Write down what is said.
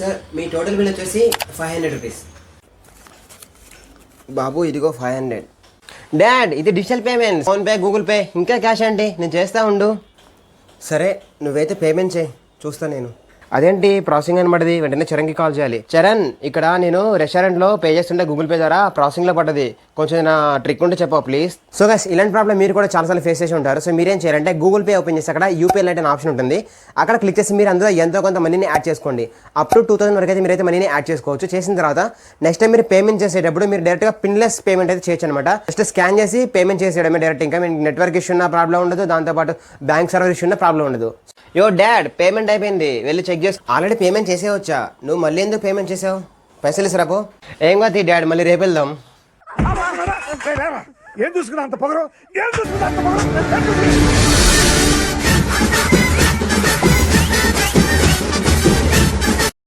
Sir మీ total bill వచ్చేసి 500 rupees. బాబు ఇదిగో 500. Dad ఇది digital payment, PhonePe Google pay, ఇంకా క్యాష్ ఏంటి, నేను చేస్తా ఉండు. సరే నువ్వైతే పేమెంట్ చేయి, చూస్తా నేను. అదేంటి ప్రాసెసింగ్ అని పడ్డది, వెంటనే చరణ్కి కాల్ చేయాలి. చరణ్ ఇక్కడ నేను రెస్టారెంట్లో పే చేస్తుంటే గూగుల్ పే ద్వారా ప్రాసెసింగ్లో పడ్డది, కొంచెం నా ట్రిక్ ఉంటే చెప్పా ప్లీజ్. సో గైస్ ఇలాంటి ప్రాబ్లం మీరు కూడా చాలాసార్లు ఫేస్ చేసి ఉంటారు. సో మీరేం చేయాలంటే గూగుల్ పే ఓపెన్ చేసి అక్కడ యూపీఐ లైట్ అనే ఆప్షన్ ఉంటుంది, అక్కడ క్లిక్ చేసి మీరు అందులో ఎంతో కొంత మనీని యాడ్ చేసుకోండి. అప్ టు 2000 వరకు అయితే మీరైతే మనీని యాడ్ చేసుకోవచ్చు. చేసిన తర్వాత నెక్స్ట్ టైం మీరు పేమెంట్ చేసేటప్పుడు మీరు డైరెక్ట్గా పిన్లెస్ పేమెంట్ అయితే చేయొచ్చు అనమాట. జస్ట్ స్కాన్ చేసి పేమెంట్ చేసేయడమే డైరెక్ట్. ఇంకా మీకు నెట్వర్క్ ఇష్యూ ఉన్న ప్రాబ్లం ఉండదు, దాంతోపాటు బ్యాంక్ సర్వర్ ఇష్యూ ఉన్న ప్రాబ్లం ఉండదు. యో డాడ్ పేమెంట్ అయిపోయింది, వెళ్ళి చెక్ చేసి. ఆల్రెడీ పేమెంట్ చేసేవచ్చా, నువ్వు మళ్ళీ ఎందుకు పేమెంట్ చేసావు? పైసలు ఇస్తారాపో. ఏం కాదు డాడ్, మళ్ళీ రేపు వెళ్దాం. ఏం చూసుకున్నా అంత పొగరు, ఏం చూసుకున్నా అంత పొగరు.